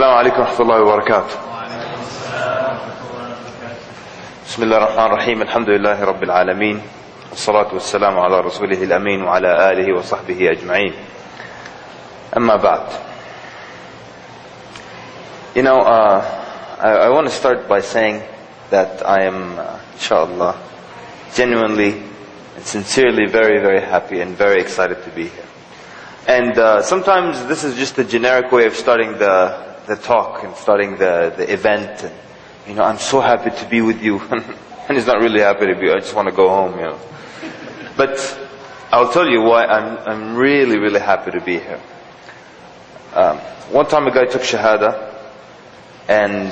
السلام عليكم ورحمة الله وبركاته. بسم الله الرحمن الرحيم. الحمد لله رب العالمين، والصلاة والسلام على رسوله الأمين وعلى آله وصحبه أجمعين. أما بعد. I want to start by saying that I am, inshallah, genuinely and sincerely very, very happy and very excited to be here. And sometimes this is just a generic way of starting the talk and starting the event. And, I'm so happy to be with you. And he's not really happy to be, I just want to go home, But I'll tell you why I'm really, really happy to be here. One time a guy took Shahada and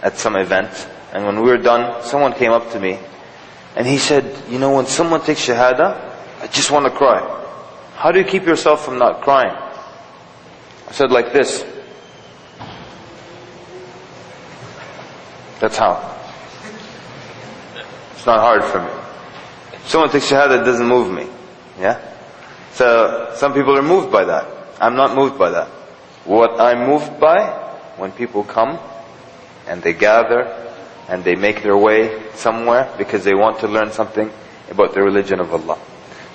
at some event, and when we were done, someone came up to me and he said, when someone takes Shahada, I just want to cry. How do you keep yourself from not crying? I said like this. That's how. It's not hard for me. If someone takes Shahada, it doesn't move me. Yeah? So, some people are moved by that. I'm not moved by that. What I'm moved by, when people come, and they gather, and they make their way somewhere, because they want to learn something about the religion of Allah.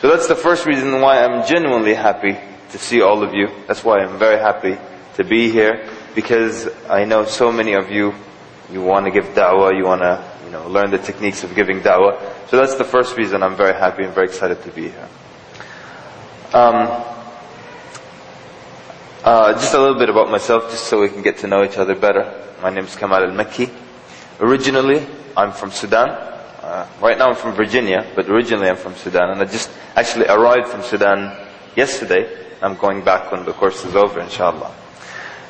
So that's the first reason why I'm genuinely happy to see all of you. That's why I'm very happy to be here, because I know so many of you, you want to give da'wah, you want to learn the techniques of giving da'wah. So that's the first reason I'm very happy and very excited to be here. Just a little bit about myself, just so we can get to know each other better. My name is Kamal el-Mekki. Originally, I'm from Sudan. Right now I'm from Virginia, but originally I'm from Sudan. And I just actually arrived from Sudan yesterday. I'm going back when the course is over, inshallah.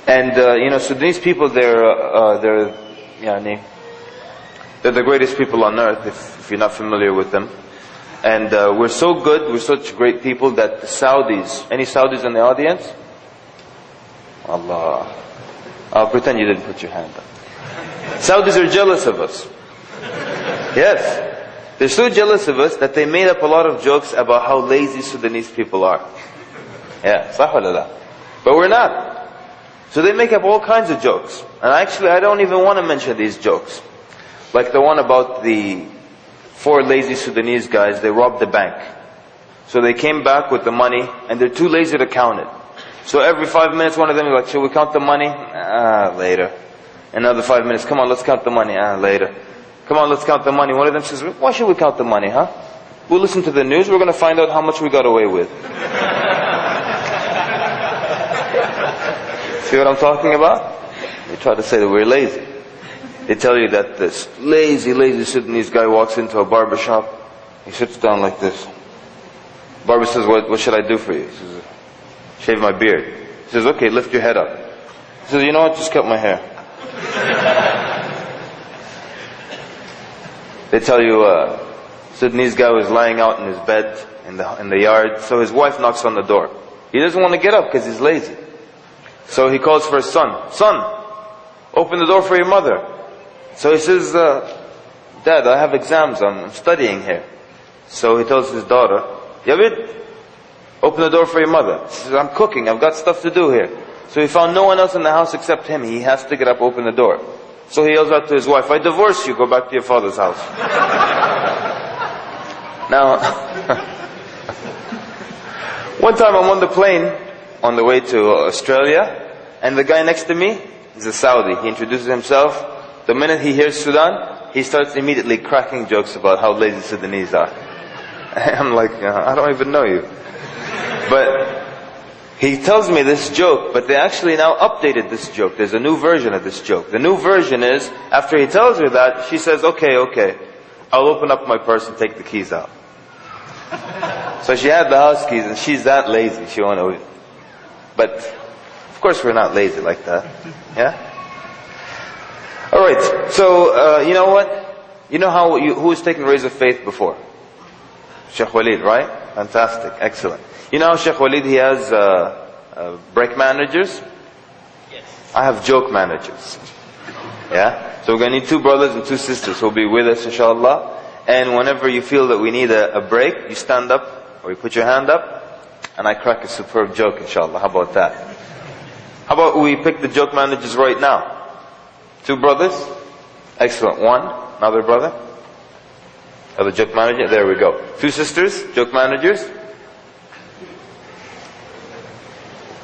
And, Sudanese people, they're the greatest people on earth, if you're not familiar with them. And we're so good, we're such great people that the Saudis, any Saudis in the audience? Allah. I'll pretend you didn't put your hand up. Saudis are jealous of us. Yes. They're so jealous of us that they made up a lot of jokes about how lazy Sudanese people are. Yeah, sah wala la. But we're not. So they make up all kinds of jokes. And actually, I don't even want to mention these jokes. Like the one about the 4 lazy Sudanese guys, they robbed the bank. So they came back with the money, and they're too lazy to count it. So every 5 minutes, one of them is like, shall we count the money? Later. Another 5 minutes, come on, let's count the money. Later. Come on, let's count the money. One of them says, why should we count the money, huh? We'll listen to the news, we're going to find out how much we got away with. See what I'm talking about? They try to say that we're lazy. They tell you that this lazy Sudanese guy walks into a barber shop. He sits down like this. Barber says, what should I do for you? He says, shave my beard. He says, okay, lift your head up. He says, you know what, just cut my hair. They tell you Sudanese guy was lying out in his bed in the yard, so his wife knocks on the door. He doesn't want to get up because he's lazy. So he calls for his son. Son, open the door for your mother. So he says, Dad, I have exams, I'm studying here. So he tells his daughter, Yabid, open the door for your mother. She says, I'm cooking, I've got stuff to do here. So he found no one else in the house except him. He has to get up, open the door. So he yells out to his wife, I divorce you, go back to your father's house. Now, one time I'm on the plane, on the way to Australia, and the guy next to me, he's a Saudi. He introduces himself. The minute he hears Sudan, he starts immediately cracking jokes about how lazy Sudanese are. I'm like, I don't even know you. But he tells me this joke, but they actually now updated this joke. There's a new version of this joke. The new version is, after he tells her that, she says, okay, I'll open up my purse and take the keys out. So she had the house keys, and she's that lazy. She won't know it. But, of course we're not lazy like that. Yeah? Alright, so, you know what? You know who has taken Rays of Faith before? Sheikh Walid, right? Fantastic, excellent. You know how Sheikh Walid, he has break managers? Yes. I have joke managers. Yeah? So we're going to need 2 brothers and 2 sisters who will be with us, inshallah. And whenever you feel that we need a break, you stand up, or you put your hand up, and I crack a superb joke, inshallah. How about that? How about we pick the joke managers right now? 2 brothers? Excellent. 1, another brother? Other joke manager? There we go. 2 sisters, joke managers?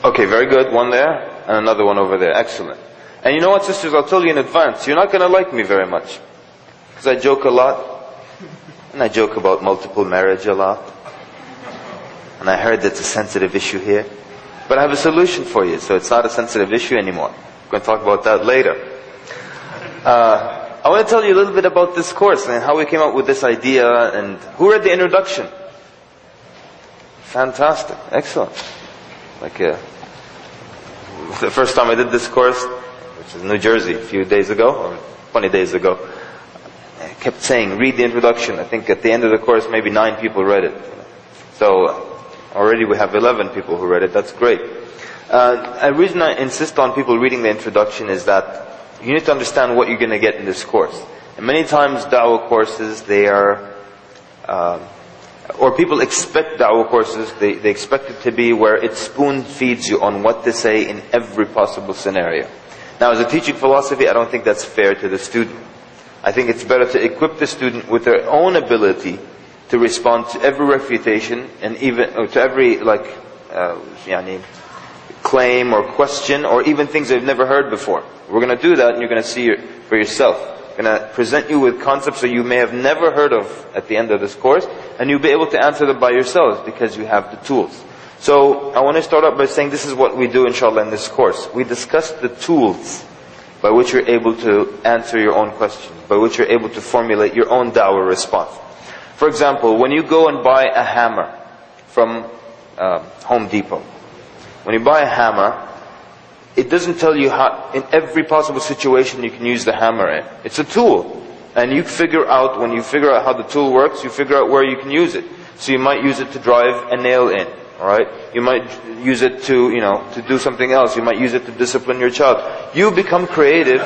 Okay, very good. 1 there, and another one over there. Excellent. And you know what, sisters, I'll tell you in advance, you're not going to like me very much. Because I joke a lot. And I joke about multiple marriage a lot. And I heard that's a sensitive issue here. But I have a solution for you, so it's not a sensitive issue anymore. We're going to talk about that later. I want to tell you a little bit about this course and how we came up with this idea. And who read the introduction? Fantastic. Excellent. The first time I did this course, which is New Jersey, a few days ago, or 20 days ago, I kept saying, read the introduction. I think at the end of the course, maybe 9 people read it. So already we have 11 people who read it. That's great. The reason I insist on people reading the introduction is that you need to understand what you're going to get in this course. And many times da'wah courses, they are, or people expect da'wah courses, they expect it to be where it spoon feeds you on what to say in every possible scenario. Now, as a teaching philosophy, I don't think that's fair to the student. I think it's better to equip the student with their own ability to respond to every refutation and even to every claim or question or even things they've never heard before. We're going to do that, and you're going to see it for yourself. I'm going to present you with concepts that you may have never heard of at the end of this course, and you'll be able to answer them by yourselves because you have the tools. So I want to start out by saying this is what we do, inshallah, in this course. We discuss the tools by which you're able to answer your own questions, by which you're able to formulate your own da'wah response. For example, when you go and buy a hammer from Home Depot, when you buy a hammer, it doesn't tell you how, in every possible situation you can use the hammer in. It's a tool. And you figure out, when you figure out how the tool works, you figure out where you can use it. So you might use it to drive a nail in. Alright? You might use it to, to do something else. You might use it to discipline your child. You become creative.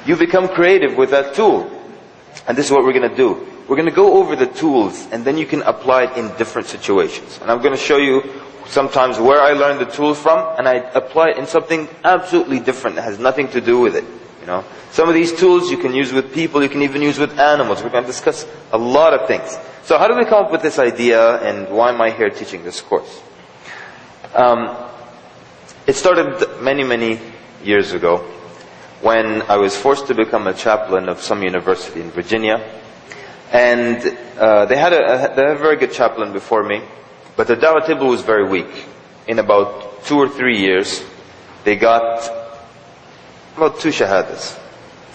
You become creative with that tool. And this is what we're going to do. We're going to go over the tools, and then you can apply it in different situations. And I'm going to show you sometimes where I learned the tool from, and I apply it in something absolutely different that has nothing to do with it. Some of these tools you can use with people, you can even use with animals. We're going to discuss a lot of things. So how did we come up with this idea, and why am I here teaching this course? It started many, many years ago when I was forced to become a chaplain of some university in Virginia. And they had a very good chaplain before me, but the da'wah table was very weak. In about 2 or 3 years, they got about 2 shahadas,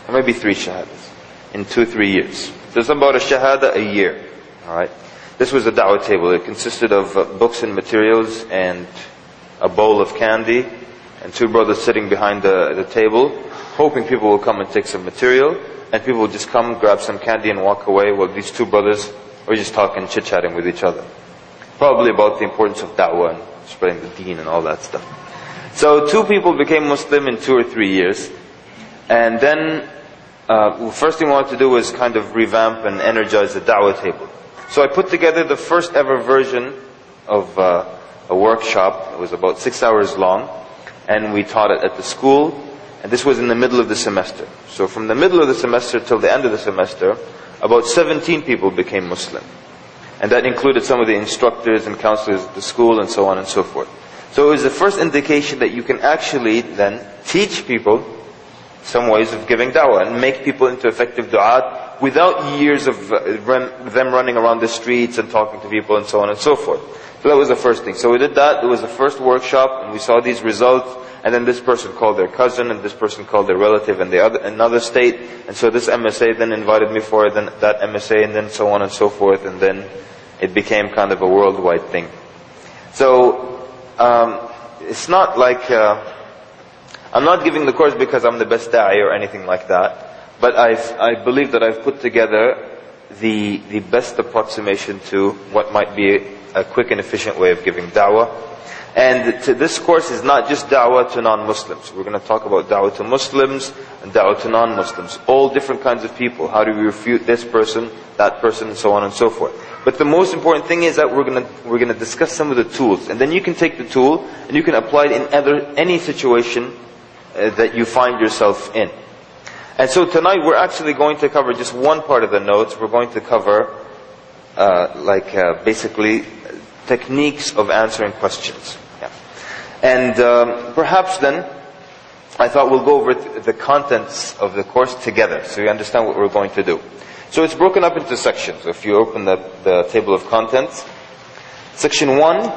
or maybe 3 shahadas, in 2 or 3 years. There's about a shahada a year. Alright? This was a da'wah table. It consisted of books and materials and a bowl of candy, and 2 brothers sitting behind the table, hoping people will come and take some material, and people will just come, grab some candy and walk away while these 2 brothers were just talking, chit-chatting with each other. Probably about the importance of da'wah and spreading the deen and all that stuff. So 2 people became Muslim in 2 or 3 years. And then, first thing I wanted to do was kind of revamp and energize the da'wah table. So I put together the first ever version of a workshop. It was about 6 hours long. And we taught it at the school. And this was in the middle of the semester. So from the middle of the semester till the end of the semester, about 17 people became Muslim. And that included some of the instructors and counselors at the school and so on and so forth. So it was the first indication that you can actually then teach people some ways of giving da'wah and make people into effective du'at without years of them running around the streets and talking to people and so on and so forth. So that was the first thing. So we did that. It was the first workshop, and we saw these results. And then this person called their cousin, and this person called their relative in another state. And so this MSA then invited me for then that MSA, and then so on and so forth. And then it became kind of a worldwide thing. So it's not like I'm not giving the course because I'm the best da'i or anything like that. But I believe that I've put together the best approximation to what might be a quick and efficient way of giving da'wah. And this course is not just da'wah to non-Muslims. We're going to talk about da'wah to Muslims and da'wah to non-Muslims. All different kinds of people. How do we refute this person, that person, and so on and so forth. But the most important thing is that we're gonna discuss some of the tools, and then you can take the tool and you can apply it in any situation that you find yourself in. And so tonight we're actually going to cover just one part of the notes. We're going to cover basically techniques of answering questions. Yeah. And perhaps then I thought we'll go over the contents of the course together, so you understand what we're going to do. So it's broken up into sections. If you open the table of contents, section 1,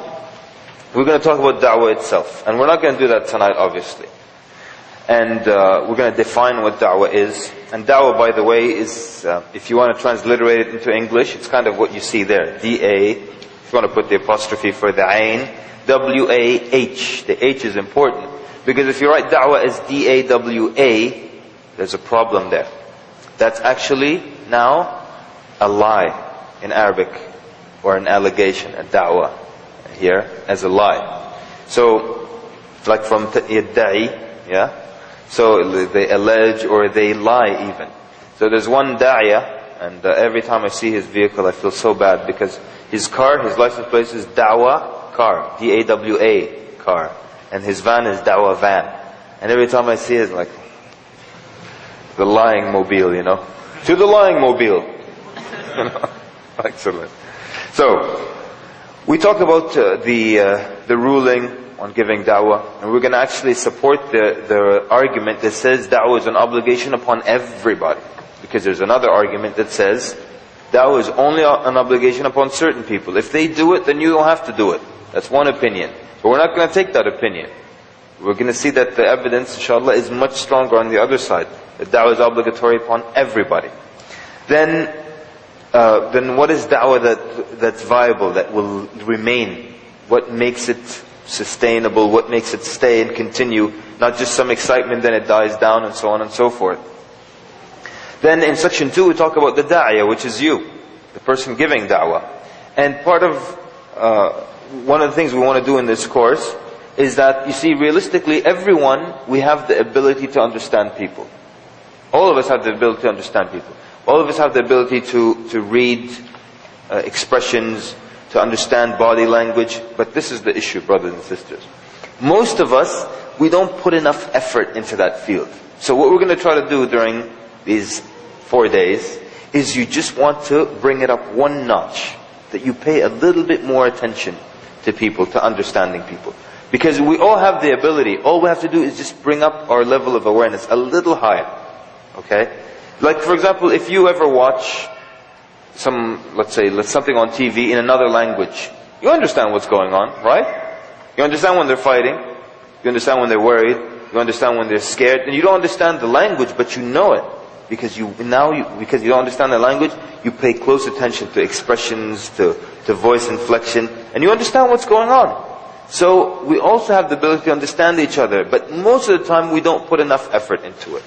we're going to talk about da'wah itself. And we're not going to do that tonight, obviously. And we're going to define what da'wah is. And da'wah, by the way, is, if you want to transliterate it into English, it's kind of what you see there. D-A, if you want to put the apostrophe for the ayn, W-A-H. The H is important. Because if you write da'wah as D-A-W-A, there's a problem there. That's actually now a lie in Arabic, or an allegation, a da'wah here as a lie. So, like from yadda'i, yeah? So they allege or they lie even. So there's one da'iyah, and every time I see his vehicle I feel so bad, because his car, his license plate is da'wah car, D-A-W-A car. And his van is da'wah van. And every time I see it, it's like, the lying mobile, you know. To the lying mobile. Excellent. So, we talked about the ruling on giving da'wah. And we're going to actually support the argument that says da'wah is an obligation upon everybody. Because there's another argument that says da'wah is only an obligation upon certain people. If they do it, then you don't have to do it. That's one opinion. But we're not going to take that opinion. We're going to see that the evidence, inshallah, is much stronger on the other side. That da'wah is obligatory upon everybody. Then what is da'wah that's viable, that will remain? What makes it sustainable? What makes it stay and continue? Not just some excitement, then it dies down, and so on and so forth. Then in section 2 we talk about the da'iyah, which is you, the person giving da'wah. And part of one of the things we want to do in this course is that, you see, realistically, everyone, we have the ability to understand people. All of us have the ability to understand people. All of us have the ability to read expressions, to understand body language. But this is the issue, brothers and sisters. Most of us, we don't put enough effort into that field. So what we're going to try to do during these 4 days is you just want to bring it up one notch. That you pay a little bit more attention to people, to understanding people. Because we all have the ability. All we have to do is just bring up our level of awareness a little higher. Okay? Like, for example, if you ever watch let's say something on TV in another language, you understand what's going on, right? You understand when they're fighting. You understand when they're worried. You understand when they're scared. And you don't understand the language, but you know it. Because because you don't understand the language, you pay close attention to expressions, to voice inflection, and you understand what's going on. So we also have the ability to understand each other, but most of the time we don't put enough effort into it.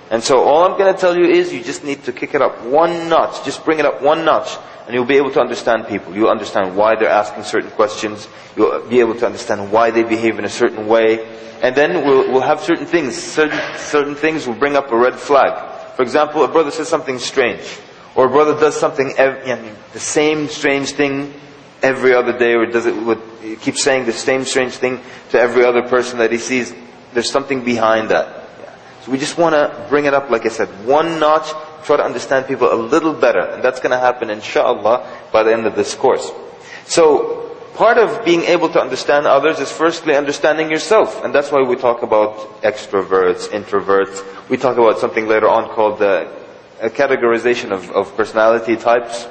And so all I'm going to tell you is you just need to kick it up one notch, just bring it up one notch, and you'll be able to understand people. You'll understand why they're asking certain questions. You'll be able to understand why they behave in a certain way. And then we'll have certain things. Certain things will bring up a red flag. For example, a brother says something strange, or a brother does something, the same strange thing every other day, or he keeps saying the same strange thing to every other person that he sees. There's something behind that. Yeah. So we just want to bring it up, like I said, one notch, try to understand people a little better. And that's going to happen, inshallah, by the end of this course. So, part of being able to understand others is firstly understanding yourself. And that's why we talk about extroverts, introverts. We talk about something later on called a categorization of personality types.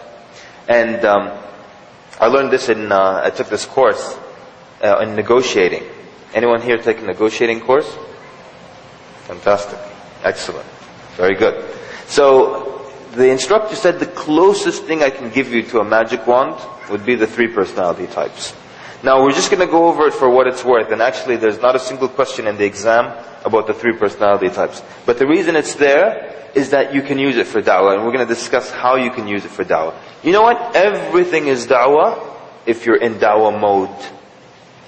And I learned this I took this course in negotiating. Anyone here take a negotiating course? Fantastic. Excellent. Very good. So, the instructor said the closest thing I can give you to a magic wand would be the 3 personality types. Now, we're just going to go over it for what it's worth. And actually, there's not a single question in the exam about the 3 personality types. But the reason it's there is that you can use it for da'wah. And we're going to discuss how you can use it for da'wah. You know what? Everything is da'wah if you're in da'wah mode.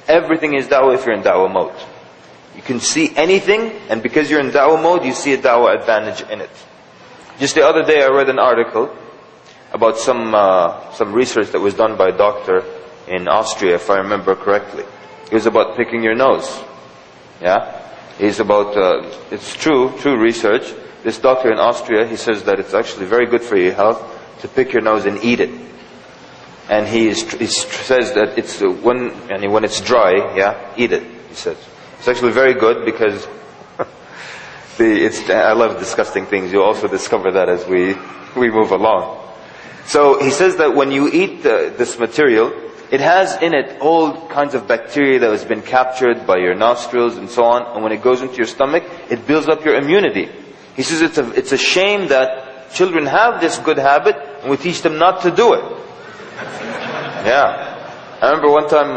Everything is da'wah if you're in da'wah mode. You can see anything, and because you're in da'wah mode, you see a da'wah advantage in it. Just the other day I read an article about some research that was done by a doctor in Austria, if I remember correctly. It was about picking your nose. Yeah? It's about, it's true research. This doctor in Austria, he says that it's actually very good for your health to pick your nose and eat it. And he says that it's when it's dry, yeah, eat it, he says. It's actually very good because I love disgusting things. You'll also discover that as we move along. So he says that when you eat this material, it has in it all kinds of bacteria that has been captured by your nostrils and so on. And when it goes into your stomach, it builds up your immunity. He says it's a shame that children have this good habit and we teach them not to do it. Yeah. I remember one time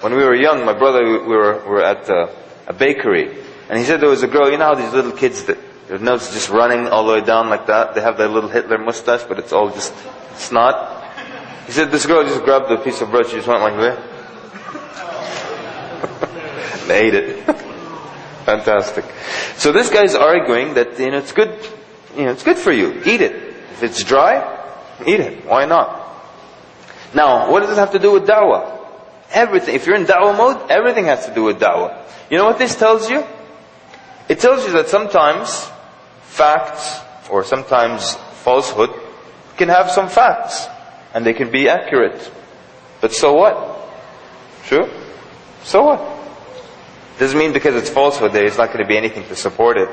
when we were young, my brother, we were at a bakery. And he said there was a girl, you know how these little kids, their nose is just running all the way down like that? They have that little Hitler mustache, but it's all just snot. He said this girl just grabbed a piece of bread, she just went like that. And ate it. Fantastic. So this guy's arguing that, it's good, it's good for you. Eat it. If it's dry, eat it. Why not? Now, what does this have to do with da'wah? Everything. If you're in da'wah mode, everything has to do with da'wah. You know what this tells you? It tells you that sometimes facts or sometimes falsehood can have some facts and they can be accurate. But so what? True? So what? Doesn't mean because it's falsehood there's not going to be anything to support it.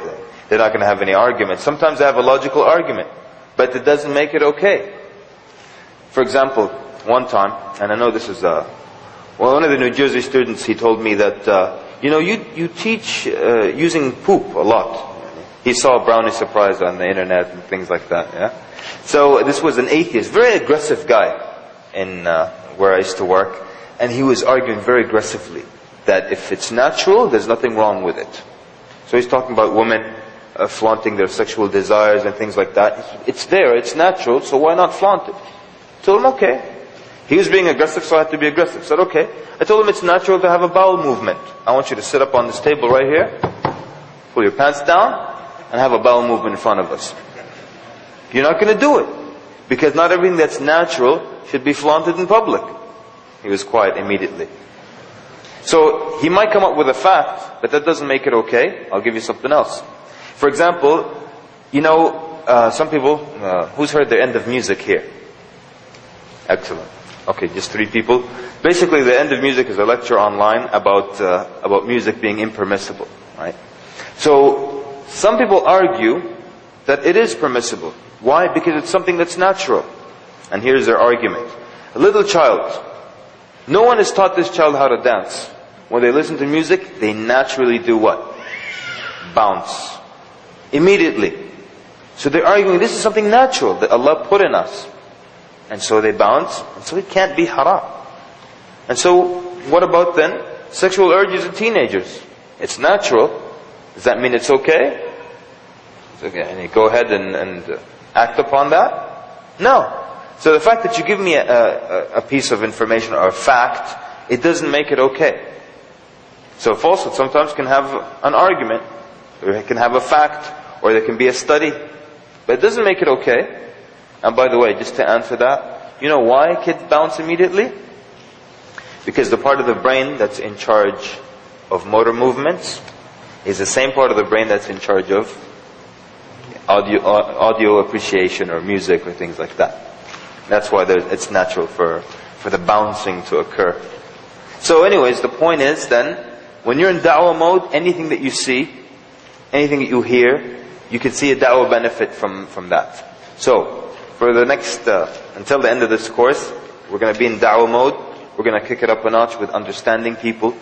They're not going to have any argument. Sometimes they have a logical argument, but it doesn't make it okay. For example, one time, and I know this is one of the New Jersey students, he told me that you teach using poop a lot. He saw Brownie Surprise on the internet and things like that. Yeah. So this was an atheist, very aggressive guy in where I used to work, and he was arguing very aggressively that if it's natural, there's nothing wrong with it. So he's talking about women flaunting their sexual desires and things like that. It's there, it's natural, so why not flaunt it? I told him, okay. He was being aggressive, so I had to be aggressive. I said, okay. I told him it's natural to have a bowel movement. I want you to sit up on this table right here, pull your pants down, and have a bowel movement in front of us. You're not going to do it. Because not everything that's natural should be flaunted in public. He was quiet immediately. So, he might come up with a fact, but that doesn't make it okay. I'll give you something else. For example, some people, who's heard the end of music here? Excellent. Okay, just 3 people. Basically, the end of music is a lecture online about music being impermissible, right? So, some people argue that it is permissible. Why? Because it's something that's natural. And here's their argument. A little child, no one has taught this child how to dance. When they listen to music, they naturally do what? Bounce. Immediately. So they're arguing this is something natural that Allah put in us. And so they bounce, and so it can't be haram. And so, what about then sexual urges in teenagers? It's natural. Does that mean it's okay? It's okay. And you go ahead and act upon that? No. So the fact that you give me a piece of information or a fact, it doesn't make it okay. So falsehood sometimes can have an argument, or it can have a fact, or there can be a study, but it doesn't make it okay. And by the way, just to answer that, you know why kids bounce immediately? Because the part of the brain that's in charge of motor movements is the same part of the brain that's in charge of audio appreciation or music or things like that. That's why it's natural for the bouncing to occur. So anyways, the point is then, when you're in da'wah mode, anything that you see, anything that you hear, you can see a da'wah benefit from that. So, for the next, until the end of this course, we're going to be in da'wah mode. We're going to kick it up a notch with understanding people,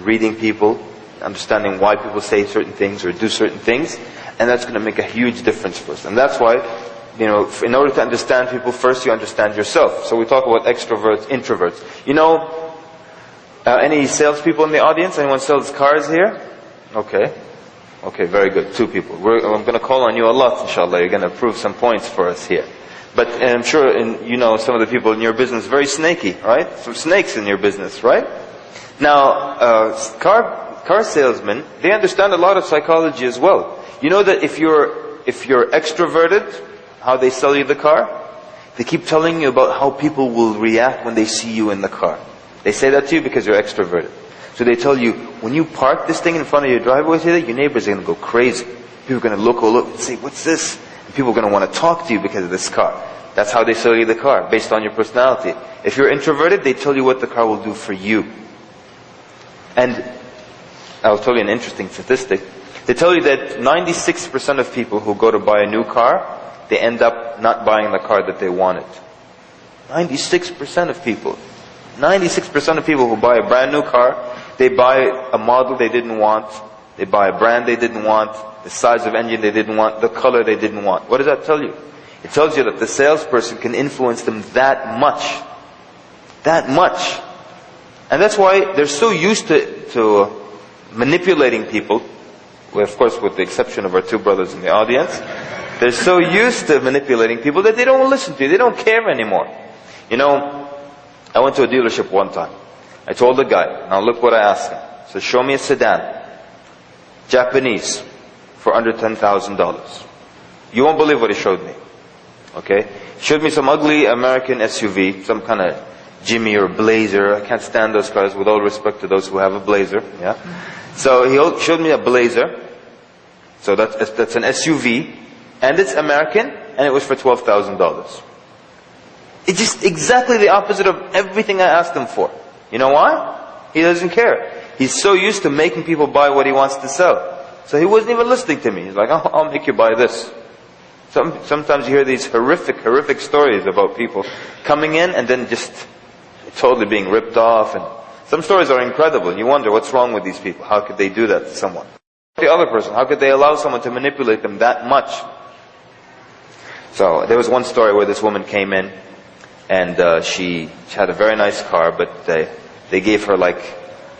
reading people, understanding why people say certain things or do certain things. And that's going to make a huge difference for us. And that's why, in order to understand people, first you understand yourself. So we talk about extroverts, introverts. Any salespeople in the audience? Anyone sells cars here? Okay. Okay, very good. 2 people. I'm going to call on you a lot, inshallah. You're going to prove some points for us here. But I'm sure some of the people in your business very snaky, right? Some snakes in your business, right? Now, car salesmen, they understand a lot of psychology as well. You know that if you're extroverted, how they sell you the car? They keep telling you about how people will react when they see you in the car. They say that to you because you're extroverted. So they tell you, when you park this thing in front of your driveway today, your neighbors are going to go crazy. People are going to look and say, what's this? And people are going to want to talk to you because of this car. That's how they sell you the car, based on your personality. If you're introverted, they tell you what the car will do for you. And I'll tell you an interesting statistic. They tell you that 96% of people who go to buy a new car, they end up not buying the car that they wanted. 96% of people. 96% of people who buy a brand new car, they buy a model they didn't want, they buy a brand they didn't want, the size of engine they didn't want, the color they didn't want. What does that tell you? It tells you that the salesperson can influence them that much. That much. And that's why they're so used to manipulating people. Well, of course, with the exception of our two brothers in the audience. They're so used to manipulating people that they don't listen to you. They don't care anymore. You know, I went to a dealership one time. I told the guy, now look what I asked him. So show me a sedan, Japanese, for under $10,000. You won't believe what he showed me. Okay? He showed me some ugly American SUV, some kind of Jimmy or Blazer. I can't stand those cars, with all respect to those who have a Blazer. Yeah. So he showed me a Blazer. So that's an SUV. And it's American, and it was for $12,000. It's just exactly the opposite of everything I asked him for. You know why? He doesn't care. He's so used to making people buy what he wants to sell. So he wasn't even listening to me. He's like, I'll make you buy this. Sometimes you hear these horrific stories about people coming in and then just totally being ripped off. And some stories are incredible. And you wonder, what's wrong with these people? How could they do that to someone? The other person, how could they allow someone to manipulate them that much? So there was one story where this woman came in, and she had a very nice car, but they gave her like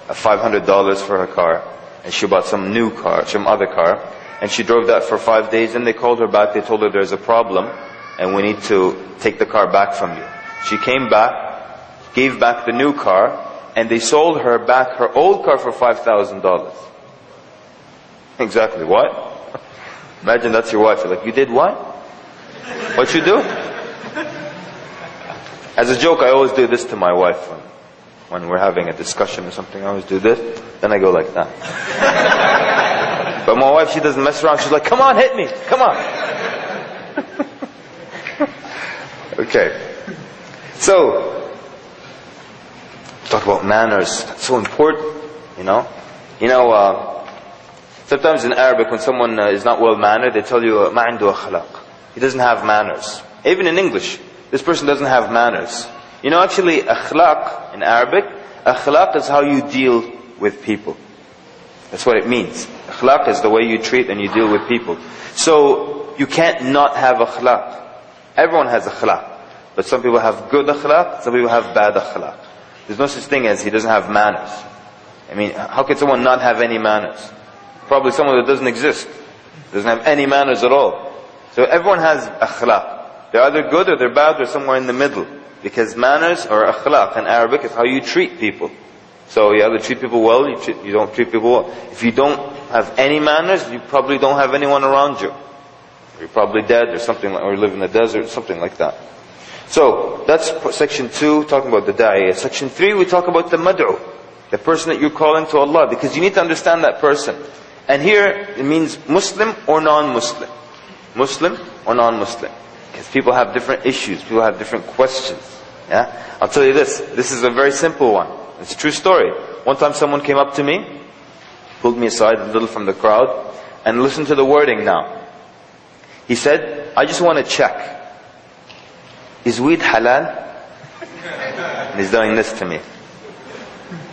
$500 for her car, and she bought some other car, and she drove that for 5 days, and they called her back. They told her there's a problem, and we need to take the car back from you. She came back, gave back the new car, and they sold her back her old car for $5,000. Exactly what? Imagine that's your wife. You're like, you did what? What you do? As a joke, I always do this to my wife. When we're having a discussion or something, I always do this. Then I go like that. But my wife, she doesn't mess around. She's like, come on, hit me. Come on. Okay. So, talk about manners. That's so important, you know. Sometimes in Arabic, when someone is not well mannered, they tell you, ما عنده أخلاق. He doesn't have manners. Even in English, this person doesn't have manners. You know, actually, akhlaq in Arabic, akhlaq is how you deal with people. That's what it means. Akhlaq is the way you treat and you deal with people. So, you can't not have akhlaq. Everyone has akhlaq. But some people have good akhlaq, some people have bad akhlaq. There's no such thing as he doesn't have manners. I mean, how can someone not have any manners? Probably someone that doesn't exist. Doesn't have any manners at all. So everyone has akhlaq. They're either good or they're bad or somewhere in the middle. Because manners or akhlaq in Arabic is how you treat people. So you either treat people well, you don't treat people well. If you don't have any manners, you probably don't have anyone around you. You're probably dead or something, or live in the desert, something like that. So that's section 2, talking about the da'iyah. Section 3, we talk about the mad'u, the person that you're calling to Allah, because you need to understand that person. And here it means Muslim or non-Muslim. Muslim or non-Muslim. Because people have different issues, people have different questions. Yeah? I'll tell you this is a very simple one. It's a true story. One time someone came up to me, pulled me aside a little from the crowd, and listen to the wording now. He said, I just want to check. Is weed halal? And he's doing this to me.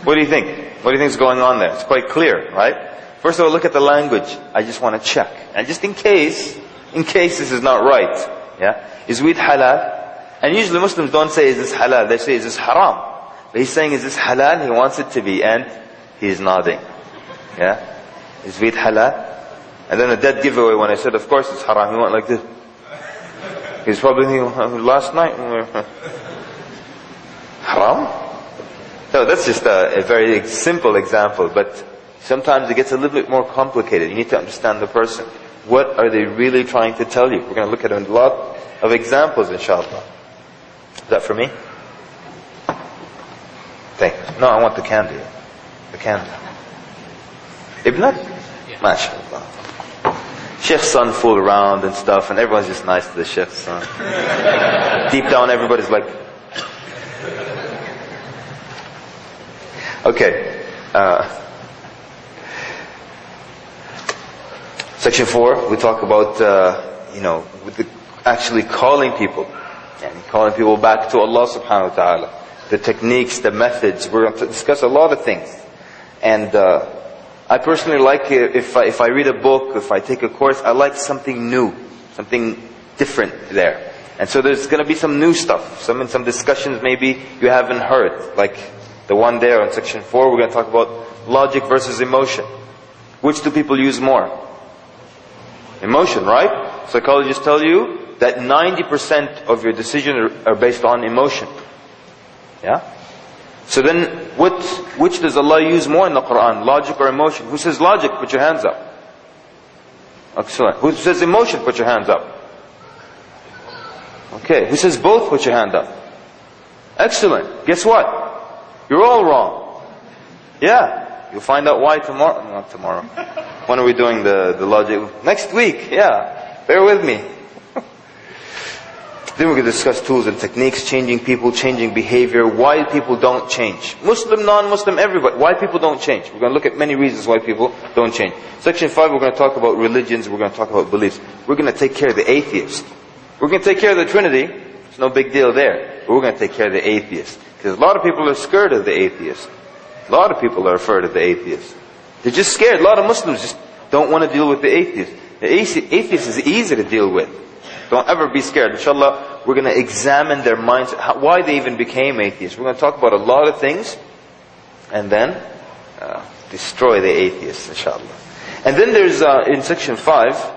What do you think? What do you think is going on there? It's quite clear, right? First of all, look at the language. I just want to check. And just in case this is not right. Yeah? Is weed halal? And usually Muslims don't say, is this halal? They say, is this haram? But he's saying, is this halal? He wants it to be. And he's nodding. Yeah? Is weed halal? And then a dead giveaway when I said, of course it's haram. He went like this. He's probably thinking, last night. Haram? So that's just a very simple example. But sometimes it gets a little bit more complicated. You need to understand the person. What are they really trying to tell you? We're going to look at a lot of examples, inshallah. Is that for me? Thank you. No, I want the candy. The candy. Ibnat? MashaAllah. Sheikh's son fooled around and stuff, and everyone's just nice to the Sheikh's son. Deep down, everybody's like... Okay. Section 4, we talk about, actually calling people. And calling people back to Allah subhanahu wa ta'ala. The techniques, the methods. We're going to discuss a lot of things. And I personally like if I read a book, if I take a course, I like something new, something different there. And so there's going to be some new stuff, some discussions maybe you haven't heard, like the one there on section 4. We're going to talk about logic versus emotion. Which do people use more? Emotion, right? Psychologists tell you that 90% of your decisions are based on emotion. Yeah? So then, which does Allah use more in the Quran? Logic or emotion? Who says logic? Put your hands up. Excellent. Who says emotion? Put your hands up. Okay. Who says both? Put your hand up. Excellent. Guess what? You're all wrong. Yeah. You'll find out why tomorrow. Not tomorrow. When are we doing the logic? Next week. Yeah. Bear with me. Then we're going to discuss tools and techniques, changing people, changing behavior, why people don't change. Muslim, non-Muslim, everybody. Why people don't change. We're going to look at many reasons why people don't change. Section 5, we're going to talk about religions, we're going to talk about beliefs. We're going to take care of the atheist. We're going to take care of the Trinity. It's no big deal there. But we're going to take care of the atheist. Because a lot of people are scared of the atheist. A lot of people are afraid of the atheist. They're just scared. A lot of Muslims just don't want to deal with the atheist. The atheist is easy to deal with. Don't ever be scared. Inshallah, we're going to examine their minds, why they even became atheists. We're going to talk about a lot of things, and then destroy the atheists, inshallah. And then there's, in section 5,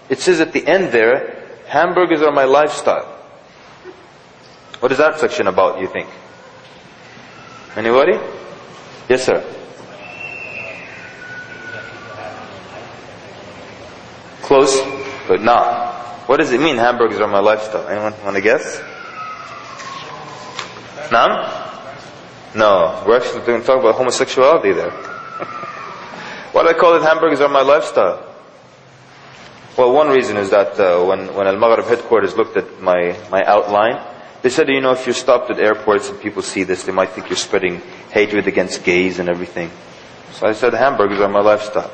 it says at the end there, hamburgers are my lifestyle. What is that section about, you think? Anybody? Yes, sir. Close, but not. What does it mean, hamburgers are my lifestyle? Anyone want to guess? Naam? No, we're actually going to talk about homosexuality there. Why do I call it hamburgers are my lifestyle? Well, one reason is that when Al-Maghrib headquarters looked at my outline, they said, if you're stopped at airports and people see this, they might think you're spreading hatred against gays and everything. So I said hamburgers are my lifestyle.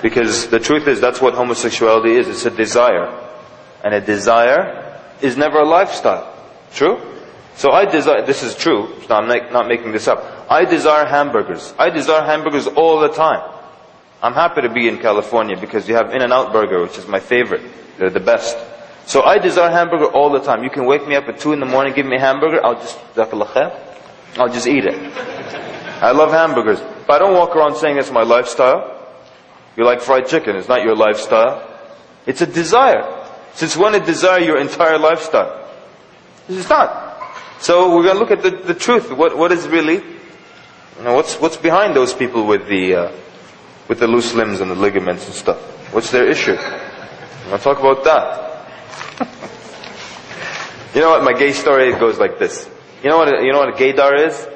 Because the truth is, that's what homosexuality is. It's a desire. And a desire is never a lifestyle. True? So I desire, this is true, so I'm not making this up. I desire hamburgers. I desire hamburgers all the time. I'm happy to be in California because you have In-N-Out Burger, which is my favorite. They're the best. So I desire hamburger all the time. You can wake me up at 2 in the morning, give me a hamburger, I'll just eat it. I love hamburgers. But I don't walk around saying that's my lifestyle. You like fried chicken, it's not your lifestyle. It's a desire. Since when did desire your entire lifestyle? It's not. So we're going to look at the truth. What is really, what's behind those people with the loose limbs and the ligaments and stuff? What's their issue? I'm going to talk about that. You know what, my gay story goes like this. You know what a gaydar is?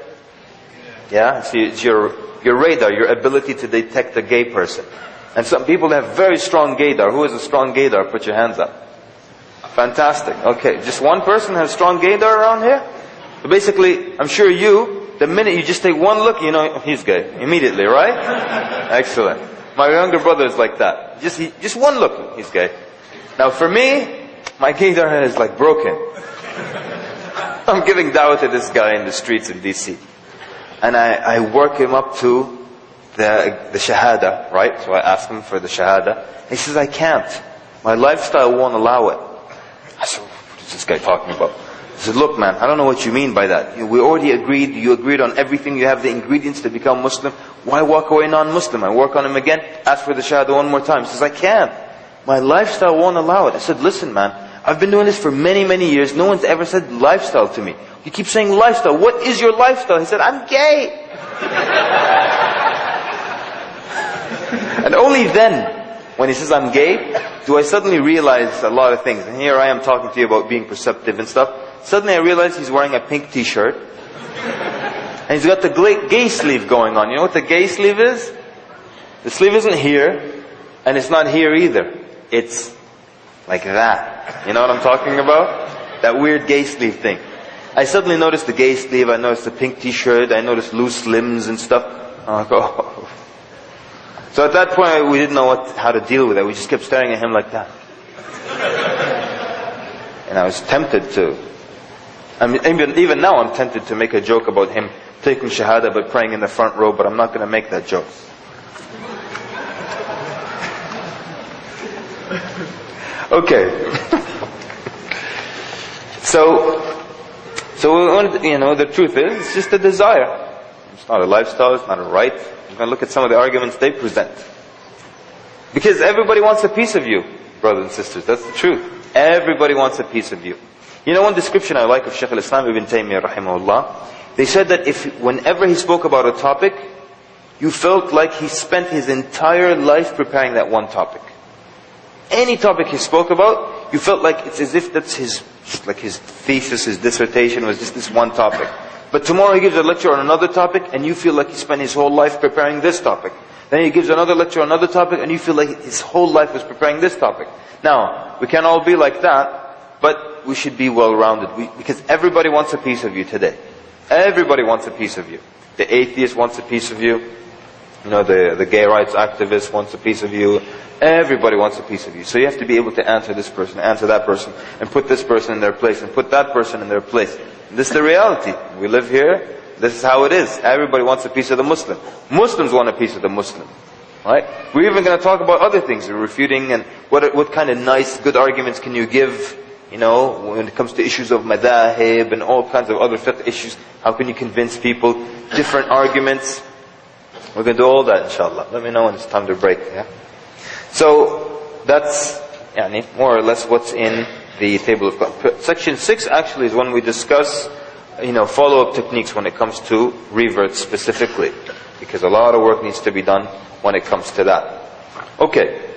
Yeah? It's your radar, your ability to detect a gay person. And some people have very strong gaydar. Who has a strong gaydar? Put your hands up. Fantastic. Okay, just one person has strong gaydar around here? So basically, I'm sure the minute you just take one look, he's gay. Immediately, right? Excellent. My younger brother is like that. Just one look, he's gay. Now for me, my gaydar is like broken. I'm giving dawah to this guy in the streets in DC. And I work him up to the shahada, right? So I ask him for the shahada. He says, I can't. My lifestyle won't allow it. I said, what is this guy talking about? He said, look man, I don't know what you mean by that. We already agreed, you agreed on everything, you have the ingredients to become Muslim. Why walk away non-Muslim? I work on him again, ask for the shahada one more time. He says, I can't. My lifestyle won't allow it. I said, listen man, I've been doing this for many, many years. No one's ever said lifestyle to me. You keep saying lifestyle. What is your lifestyle? He said, I'm gay. And only then, when he says I'm gay, do I suddenly realize a lot of things. And here I am talking to you about being perceptive and stuff. Suddenly I realized he's wearing a pink t-shirt. And he's got the gay sleeve going on. You know what the gay sleeve is? The sleeve isn't here, and it's not here either. It's like that. You know what I'm talking about? That weird gay sleeve thing. I suddenly noticed the gay sleeve, I noticed the pink t-shirt, I noticed loose limbs and stuff. I'm like, oh. So at that point, we didn't know how to deal with it. We just kept staring at him like that. And I was tempted to. I mean, even now I'm tempted to make a joke about him taking shahada but praying in the front row, but I'm not going to make that joke. Okay. So you know, the truth is, it's just a desire. It's not a lifestyle, it's not a right. You're going to look at some of the arguments they present. Because everybody wants a piece of you, brothers and sisters. That's the truth. Everybody wants a piece of you. You know, one description I like of Shaykh al-Islam Ibn Taymiyyah rahimahullah, they said that whenever he spoke about a topic, you felt like he spent his entire life preparing that one topic. Any topic he spoke about, you felt like it's as if that's his thesis, his dissertation was just this one topic. But tomorrow he gives a lecture on another topic, and you feel like he spent his whole life preparing this topic. Then he gives another lecture on another topic, and you feel like his whole life was preparing this topic. Now, we can't all be like that, but we should be well-rounded. Because everybody wants a piece of you today. Everybody wants a piece of you. The atheist wants a piece of you. You know, the gay rights activist wants a piece of you. Everybody wants a piece of you. So you have to be able to answer this person, answer that person, and put this person in their place, and put that person in their place. And this is the reality. We live here. This is how it is. Everybody wants a piece of the Muslim. Muslims want a piece of the Muslim. Right? We're even going to talk about other things. We're refuting and what kind of nice, good arguments can you give, you know, when it comes to issues of madahib and all kinds of other fiqh issues. How can you convince people? Different arguments. We're going to do all that, inshallah. Let me know when it's time to break. Yeah? So, that's more or less what's in the table of contents. Section 6 actually is when we discuss, you know, follow-up techniques when it comes to reverts specifically. Because a lot of work needs to be done when it comes to that. Okay.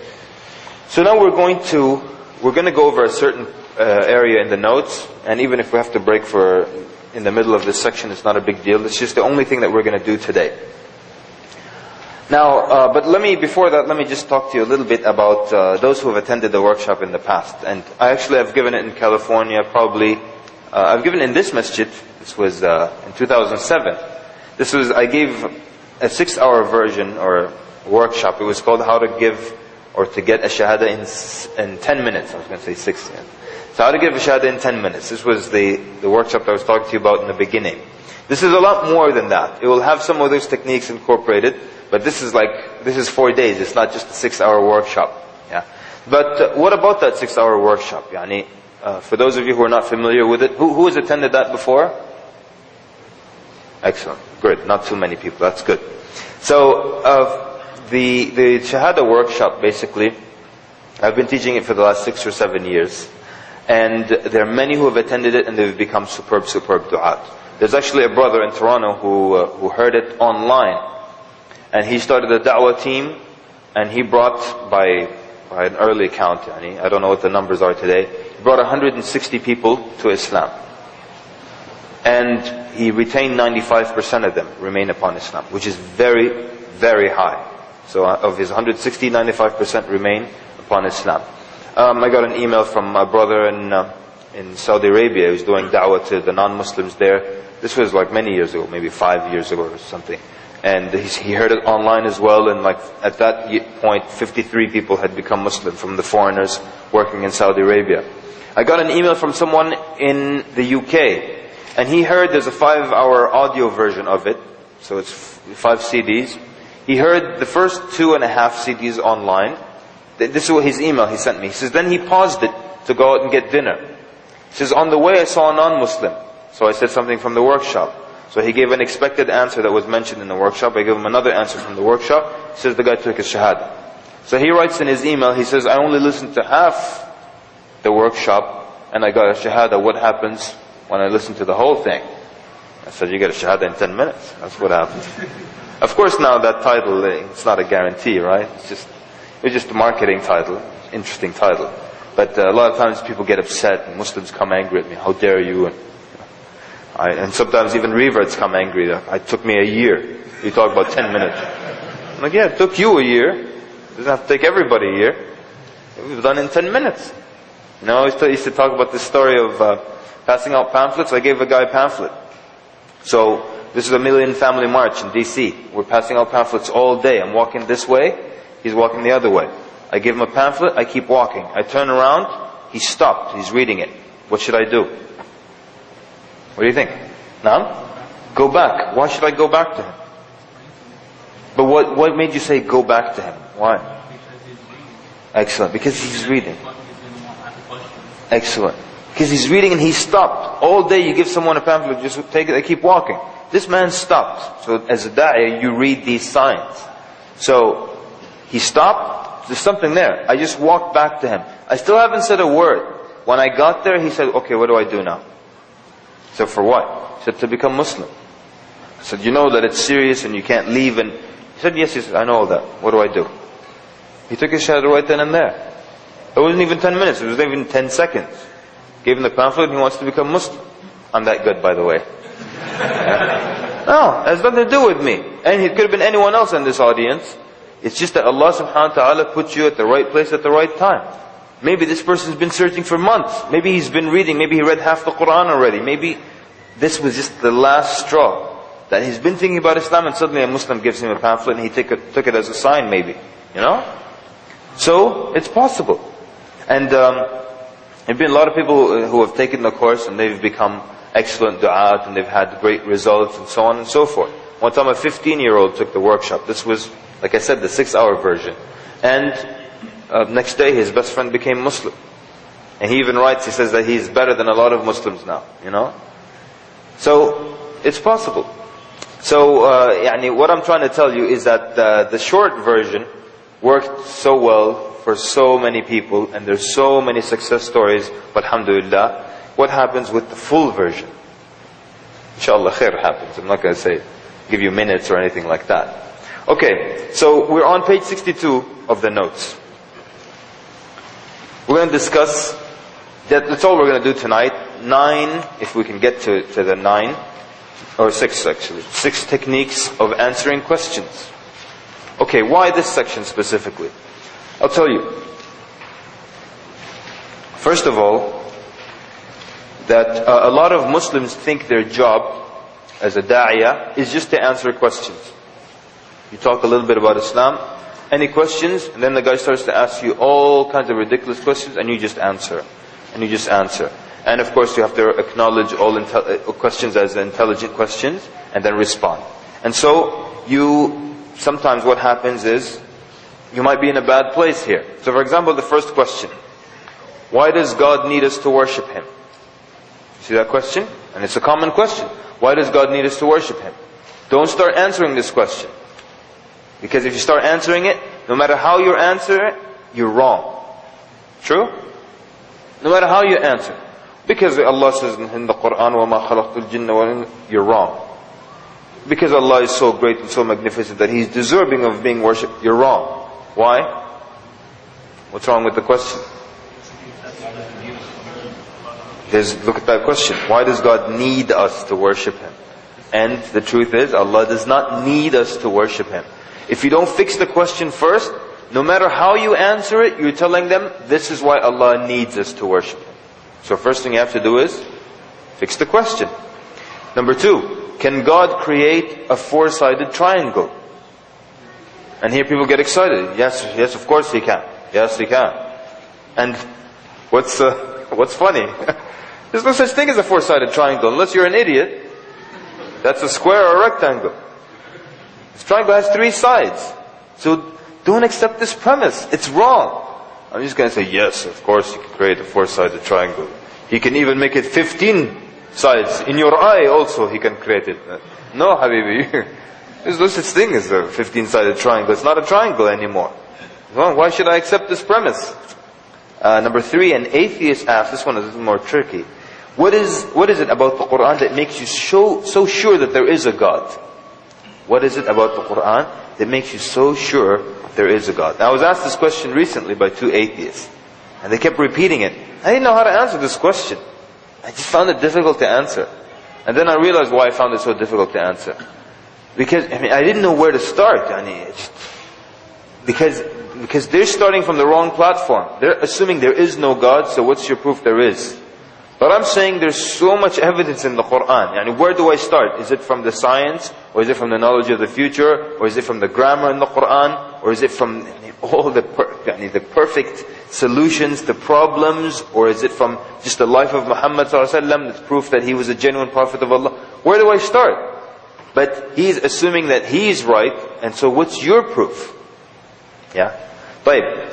So now we're going to go over a certain area in the notes, and even if we have to break in the middle of this section, it's not a big deal. It's just the only thing that we're going to do today. Now, but before that, let me just talk to you a little bit about those who have attended the workshop in the past. And I actually have given it in California, probably, I've given it in this masjid. This was in 2007. I gave a 6-hour version or workshop. It was called How to Give or to Get a Shahada in 10 minutes. I was going to say 6. Yeah. So how to give a Shahada in 10 minutes. This was the workshop that I was talking to you about in the beginning. This is a lot more than that. It will have some of those techniques incorporated. But this is 4 days. It's not just a 6-hour workshop. Yeah. But what about that 6-hour workshop? For those of you who are not familiar with it, who has attended that before? Excellent. Good. Not too many people. That's good. So, the Shahada workshop, basically, I've been teaching it for the last 6 or 7 years. And there are many who have attended it and they've become superb du'at. There's actually a brother in Toronto who heard it online. And he started a da'wah team, and he brought, by an early count, I don't know what the numbers are today, he brought 160 people to Islam. And he retained 95% of them remain upon Islam, which is very, very high. So of his 160, 95% remain upon Islam. I got an email from a brother in Saudi Arabia who's doing da'wah to the non-Muslims there. This was like many years ago, maybe 5 years ago or something. And he heard it online as well, and at that point, 53 people had become Muslim from the foreigners working in Saudi Arabia. I got an email from someone in the UK, and he heard there's a 5-hour audio version of it, so it's 5 CDs. He heard the first 2.5 CDs online. This is what his email he sent me. He says, then he paused it to go out and get dinner. He says, on the way I saw a non-Muslim, so I said something from the workshop. So he gave an expected answer that was mentioned in the workshop. I gave him another answer from the workshop. He says the guy took his shahada. So he writes in his email, he says, I only listened to half the workshop and I got a shahada. What happens when I listen to the whole thing? I said, you get a shahada in 10 minutes. That's what happens. Of course now that title, it's not a guarantee, right? It's just a marketing title. Interesting title. But a lot of times people get upset and Muslims come angry at me. How dare you? And sometimes even reverts come angry. It took me a year. You talk about 10 minutes. I'm like, yeah, it took you a year. It doesn't have to take everybody a year. We've done it in 10 minutes. You know, I used to talk about this story of passing out pamphlets. I gave a guy a pamphlet. So, this is a Million Family March in DC. We're passing out pamphlets all day. I'm walking this way, he's walking the other way. I give him a pamphlet, I keep walking. I turn around, he stopped, he's reading it. What should I do? What do you think? Now? Go back. Why should I go back to him? But what made you say go back to him? Why? Excellent. Because he's reading. Excellent. Because he's reading and he stopped. All day you give someone a pamphlet, just take it, they keep walking. This man stopped. So as a da'iyah, you read these signs. So, he stopped, there's something there. I just walked back to him. I still haven't said a word. When I got there, he said, okay, what do I do now? I said, for what? He said, to become Muslim. I said, you know that it's serious and you can't leave. And he said, yes, I know all that. What do I do? He took his shahada right then and there. It wasn't even 10 minutes, it wasn't even 10 seconds. Gave him the pamphlet and he wants to become Muslim. I'm that good, by the way. No, it has nothing to do with me. And it could have been anyone else in this audience. It's just that Allah subhanahu wa ta'ala put you at the right place at the right time. Maybe this person's been searching for months. Maybe he's been reading. Maybe he read half the Quran already. Maybe this was just the last straw. That he's been thinking about Islam and suddenly a Muslim gives him a pamphlet and he took it as a sign maybe. You know? So, it's possible. And there have been a lot of people who have taken the course and they've become excellent du'at and they've had great results and so on and so forth. One time a 15-year-old took the workshop. This was, like I said, the 6-hour version. And next day his best friend became Muslim. And he even writes, he says that he's better than a lot of Muslims now, you know. So, it's possible. So, what I'm trying to tell you is that the short version worked so well for so many people, and there's so many success stories, but alhamdulillah. What happens with the full version? Inshallah khair happens. I'm not going to say, give you minutes or anything like that. Okay, so we're on page 62 of the notes. We're going to discuss, that's all we're going to do tonight. 9, if we can get to the 9, or 6 actually. 6 techniques of answering questions. Okay, why this section specifically? I'll tell you. First of all, that a lot of Muslims think their job as a da'iyah is just to answer questions. You talk a little bit about Islam, any questions, and then the guy starts to ask you all kinds of ridiculous questions, and you just answer. And you just answer. And of course you have to acknowledge all questions as intelligent questions, and then respond. And so, sometimes what happens is, you might be in a bad place here. So for example, the first question. Why does God need us to worship Him? See that question? And it's a common question. Why does God need us to worship Him? Don't start answering this question. Because if you start answering it, no matter how you answer it, you're wrong. True? No matter how you answer. Because Allah says in the Quran, وَمَا خَلَقْتُ الْجِنَّ وَالْإِنسَ, you're wrong. Because Allah is so great and so magnificent that He's deserving of being worshipped, you're wrong. Why? What's wrong with the question? Look at that question. Why does God need us to worship Him? And the truth is, Allah does not need us to worship Him. If you don't fix the question first, no matter how you answer it, you're telling them, this is why Allah needs us to worship Him. So first thing you have to do is, fix the question. Number 2, can God create a 4-sided triangle? And here people get excited. Yes, of course He can. Yes, He can. And what's funny? There's no such thing as a 4-sided triangle, unless you're an idiot. That's a square or a rectangle. This triangle has 3 sides. So don't accept this premise. It's wrong. I'm just going to say, yes, of course He can create a 4-sided triangle. He can even make it 15 sides. In your eye also He can create it. No, Habibi. There's no such thing as a 15-sided triangle. It's not a triangle anymore. Well, why should I accept this premise? Number 3, an atheist asks, this one is more tricky. What is it about the Quran that makes you so sure that there is a God? What is it about the Quran that makes you so sure there is a God? Now, I was asked this question recently by 2 atheists. And they kept repeating it. I didn't know how to answer this question. I just found it difficult to answer. And then I realized why I found it so difficult to answer. Because, I didn't know where to start. Because they're starting from the wrong platform. They're assuming there is no God, so what's your proof there is? But I'm saying there's so much evidence in the Qur'an. Where do I start? Is it from the science? Or is it from the knowledge of the future? Or is it from the grammar in the Qur'an? Or is it from all the perfect solutions to problems? Or is it from just the life of Muhammad ﷺ that's proof that he was a genuine prophet of Allah? Where do I start? But he's assuming that he's right, and so what's your proof? Yeah?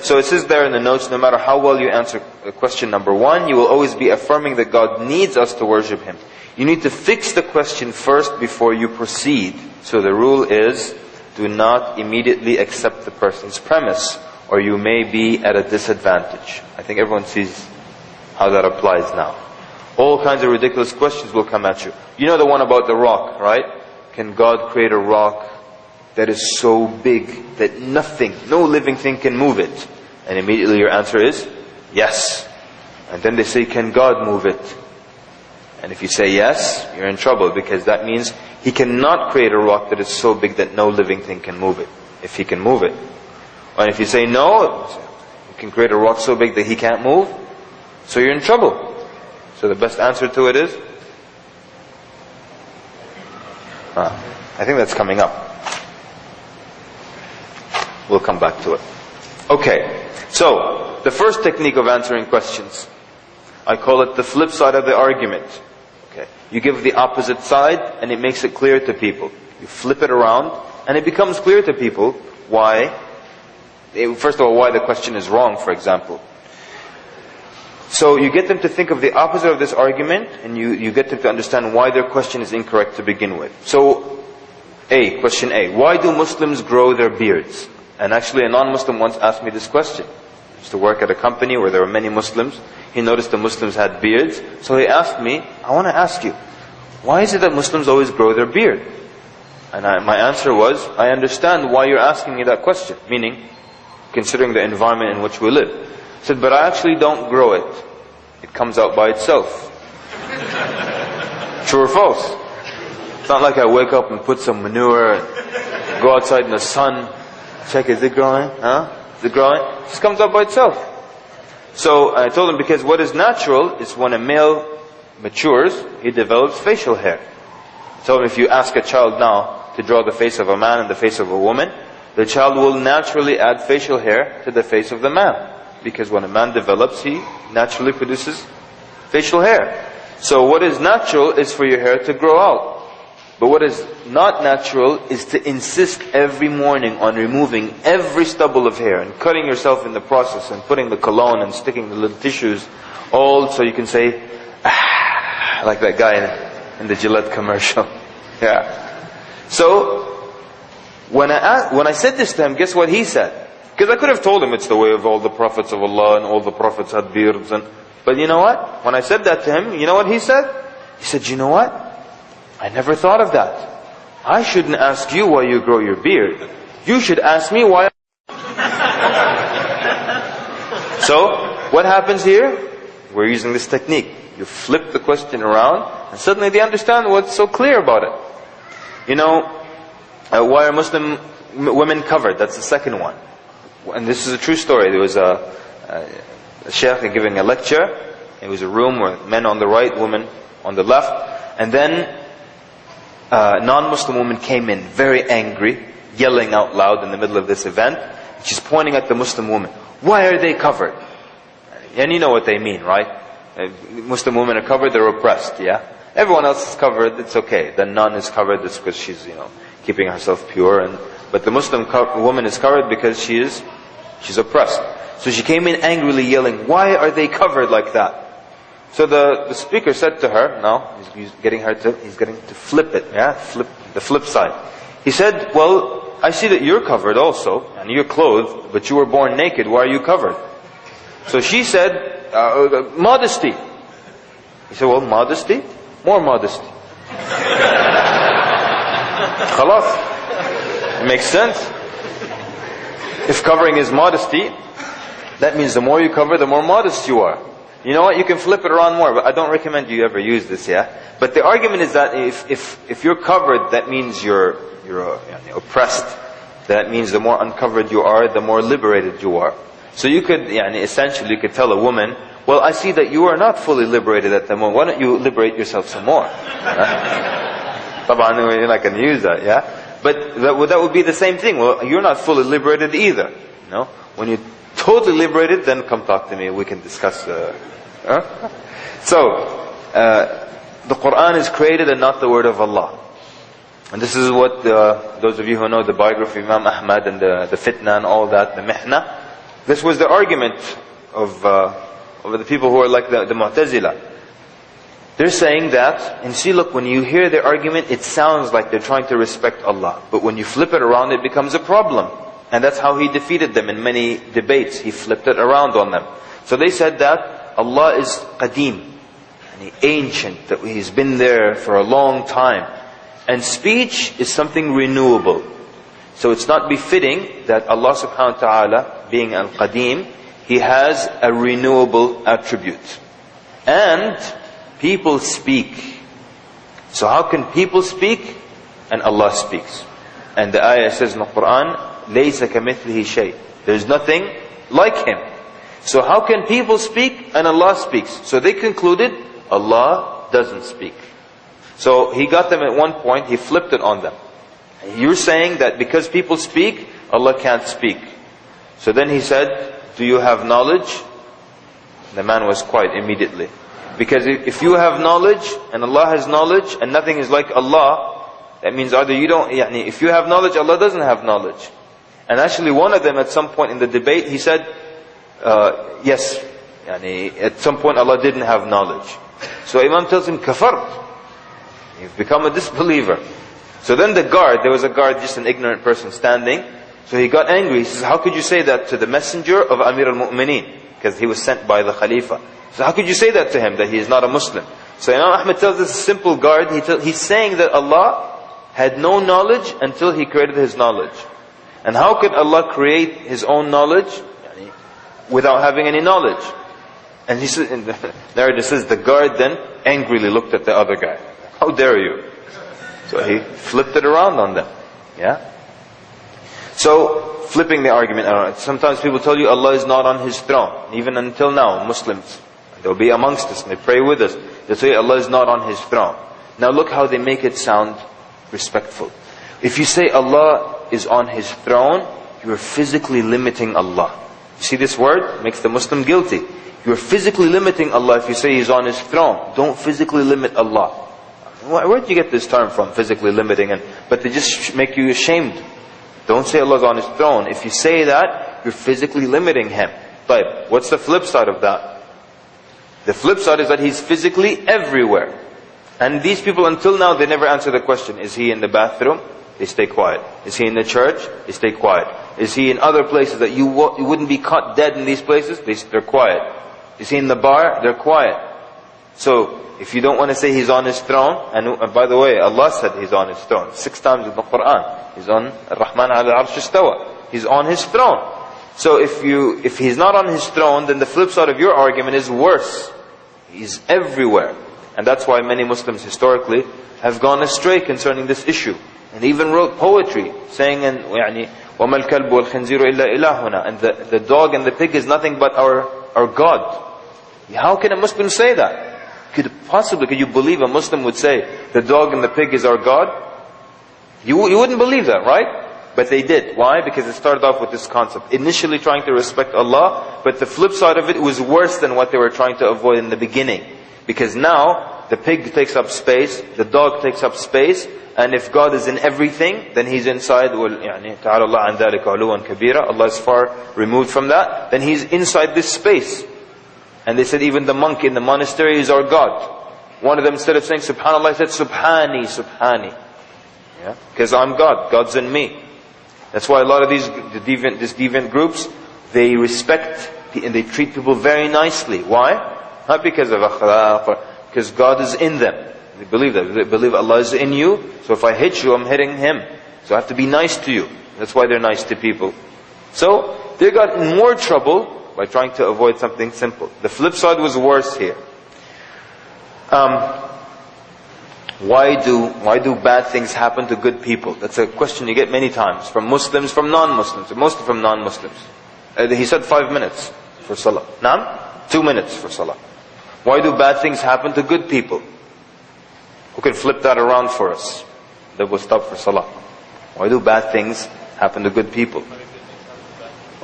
So it says there in the notes, no matter how well you answer question number 1, you will always be affirming that God needs us to worship Him. You need to fix the question first before you proceed. So the rule is, do not immediately accept the person's premise, or you may be at a disadvantage. I think everyone sees how that applies now. All kinds of ridiculous questions will come at you. You know the one about the rock, right? Can God create a rock that is so big that no living thing can move it? And immediately your answer is, yes. And then they say, can God move it? And if you say yes, you're in trouble, because that means He cannot create a rock that is so big that no living thing can move it, if He can move it. And if you say no, He can create a rock so big that He can't move, so you're in trouble. So the best answer to it is, I think that's coming up. We'll come back to it. Okay, so the first technique of answering questions, I call it the flip side of the argument. Okay, you give the opposite side and it makes it clear to people. You flip it around and it becomes clear to people why, first of all, why the question is wrong, for example. So you get them to think of the opposite of this argument, and you get them to understand why their question is incorrect to begin with. So, question A, why do Muslims grow their beards? And actually a non-Muslim once asked me this question. He used to work at a company where there were many Muslims. He noticed the Muslims had beards. So he asked me, I want to ask you, why is it that Muslims always grow their beard? And my answer was, I understand why you're asking me that question. Meaning, considering the environment in which we live. I said, but I actually don't grow it. It comes out by itself. True or false? It's not like I wake up and put some manure and go outside in the sun. Check, is it growing? Is it growing? It just comes up by itself. So I told him, because what is natural is when a male matures, he develops facial hair. I told him, if you ask a child now to draw the face of a man and the face of a woman, the child will naturally add facial hair to the face of the man. Because when a man develops, he naturally produces facial hair. So what is natural is for your hair to grow out. But what is not natural is to insist every morning on removing every stubble of hair and cutting yourself in the process and putting the cologne and sticking the little tissues, all so you can say, like that guy in the Gillette commercial. Yeah. So when I said this to him, guess what he said? Because I could have told him it's the way of all the prophets of Allah and all the prophets had beards. But you know what? When I said that to him, you know what he said? He said, you know what? I never thought of that. I shouldn't ask you why you grow your beard. You should ask me why. So, what happens here? We're using this technique. You flip the question around and suddenly they understand what's so clear about it. Why are Muslim women covered? That's the second one. And this is a true story. There was a sheikh giving a lecture. It was a room where men on the right, women on the left. And then a non-Muslim woman came in, very angry, yelling out loud in the middle of this event. She's pointing at the Muslim woman. Why are they covered? And you know what they mean, right? Muslim women are covered, they're oppressed, yeah? Everyone else is covered, it's okay. The nun is covered, it's because she's, keeping herself pure. But the Muslim woman is covered because she's oppressed. So she came in angrily yelling, why are they covered like that? So the speaker said to her, he's getting to flip it, flip the flip side. He said, well, I see that you're covered also, and you're clothed, but you were born naked, why are you covered? So she said, modesty. He said, well, modesty? More modesty. Khalas. It makes sense. If covering is modesty, That means the more you cover, the more modest you are. You know what? You can flip it around more, but I don't recommend you ever use this, yeah? But the argument is that if you're covered, that means you're oppressed. That means the more uncovered you are, the more liberated you are. So you could, essentially, you could tell a woman, well, I see that you are not fully liberated at the moment. Why don't you liberate yourself some more? You're not going to use that, yeah? But that would be the same thing. Well, you're not fully liberated either. You know? When you're totally liberated, then come talk to me. We can discuss. So, the Quran is created and not the word of Allah. And this is what those of you who know the biography of Imam Ahmad and the fitna and all that, the mihna. This was the argument of the people who are like the Mu'tazila. They're saying that, and see, look, when you hear their argument, it sounds like they're trying to respect Allah. But when you flip it around, it becomes a problem. And that's how he defeated them in many debates. He flipped it around on them. So they said that Allah is qadim, and ancient, that He's been there for a long time. And speech is something renewable. So it's not befitting that Allah subhanahu wa ta'ala, being al-qadim, He has a renewable attribute. And people speak. So how can people speak and Allah speaks? And the ayah says in the Quran, لَيْسَ كَمِثْلِهِ شَيْءٍ. There's nothing like Him. So how can people speak and Allah speaks? So they concluded, Allah doesn't speak. So He got them at one point, He flipped it on them. You're saying that because people speak, Allah can't speak. So then He said, do you have knowledge? The man was quiet immediately. Because if you have knowledge and Allah has knowledge and nothing is like Allah, that means either you don't, if you have knowledge, Allah doesn't have knowledge. And actually one of them at some point in the debate, he said, yes, at some point Allah didn't have knowledge. So Imam tells him, kafart. You've become a disbeliever. So then the guard, there was a guard, just an ignorant person standing. So he got angry. He says, how could you say that to the messenger of Amir al-Mu'mineen? Because he was sent by the Khalifa. So how could you say that to him, that he is not a Muslim? So Imam Ahmad tells this simple guard, he's saying that Allah had no knowledge until He created His knowledge. And how could Allah create His own knowledge without having any knowledge? And he says, in the narrative says, the guard then angrily looked at the other guy. How dare you? So he flipped it around on them. Yeah? So, flipping the argument around. Sometimes people tell you Allah is not on His throne. Even until now, Muslims, they'll be amongst us and they pray with us. They'll say Allah is not on His throne. Now look how they make it sound respectful. If you say Allah is on His throne, you are physically limiting Allah. You see this word? It makes the Muslim guilty. You are physically limiting Allah if you say He's on His throne. Don't physically limit Allah. Where did you get this term from, physically limiting? But they just make you ashamed. Don't say Allah is on His throne. If you say that, you're physically limiting Him. But what's the flip side of that? The flip side is that He's physically everywhere. And these people until now, they never answer the question, is He in the bathroom? They stay quiet. Is He in the church? They stay quiet. Is He in other places that you wouldn't be caught dead in these places? They're quiet. Is He in the bar? They're quiet. So, if you don't want to say He's on His throne, and by the way, Allah said He's on His throne 6 times in the Quran. He's on Ar-Rahman al-Arsh istawa. He's on His throne. So if He's not on His throne, then the flip side of your argument is worse. He's everywhere. And that's why many Muslims historically have gone astray concerning this issue. And even wrote poetry saying, وَمَا الْكَلْبُ وَالْخِنْزِيرُ إِلَّا إِلَهُنَا. And the dog and the pig is nothing but our God. How can a Muslim say that? Could you believe a Muslim would say, the dog and the pig is our God? You wouldn't believe that, right? But they did. Why? Because it started off with this concept. Initially trying to respect Allah, but the flip side of it was worse than what they were trying to avoid in the beginning. Because now, the pig takes up space, the dog takes up space, and if God is in everything, then He's inside, تَعَالَى اللَّهُ عَنْ ذَلِكَ عُلُوًا كَبِيرًا. Allah is far removed from that. Then He's inside this space. And they said even the monk in the monastery is our God. One of them, instead of saying Subhanallah, said Subhani, Subhani. Yeah? Because I'm God, God's in me. That's why a lot of these deviant groups, they respect and they treat people very nicely. Why? Not because of akhlaq, because God is in them. They believe that. They believe Allah is in you. So if I hit you, I'm hitting Him. So I have to be nice to you. That's why they're nice to people. So they got in more trouble by trying to avoid something simple. The flip side was worse here. Why do bad things happen to good people? That's a question you get many times from Muslims, from non-Muslims, mostly from non-Muslims. He said 5 minutes for salah. Naam? 2 minutes for salah. Why do bad things happen to good people? Who can flip that around for us? That will stop for salah. Why do bad things happen to good people?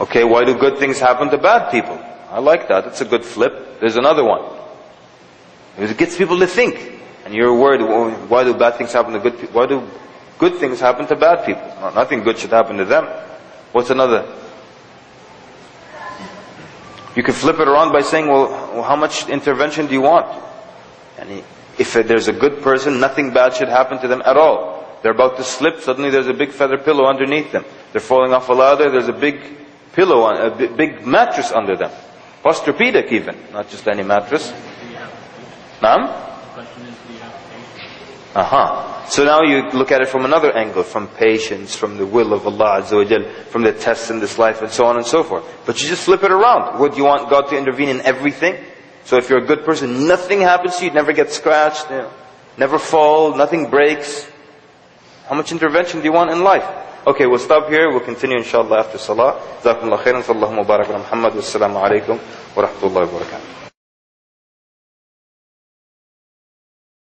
Okay, why do good things happen to bad people? I like that. That's a good flip. There's another one. It gets people to think. And you're worried, why do bad things happen to good people? Why do good things happen to bad people? No, nothing good should happen to them. What's another? You can flip it around by saying, well, how much intervention do you want? And if there's a good person, nothing bad should happen to them at all. They're about to slip, suddenly there's a big feather pillow underneath them. They're falling off a ladder, there's a big pillow, a big mattress under them. Posturpedic even, not just any mattress. Naam? So now you look at it from another angle, from patience, from the will of Allah Azza wa Jal, from the tests in this life and so on and so forth. But you just flip it around. Would you want God to intervene in everything? So if you're a good person, nothing happens to you, never get scratched, never fall, nothing breaks. How much intervention do you want in life? Okay, we'll stop here. We'll continue inshallah after salah. Jazakumullah khairan. Sallallahu mubarak ala Muhammad. Wassalamu alaikum wa rahmatullahi wa barakatuh.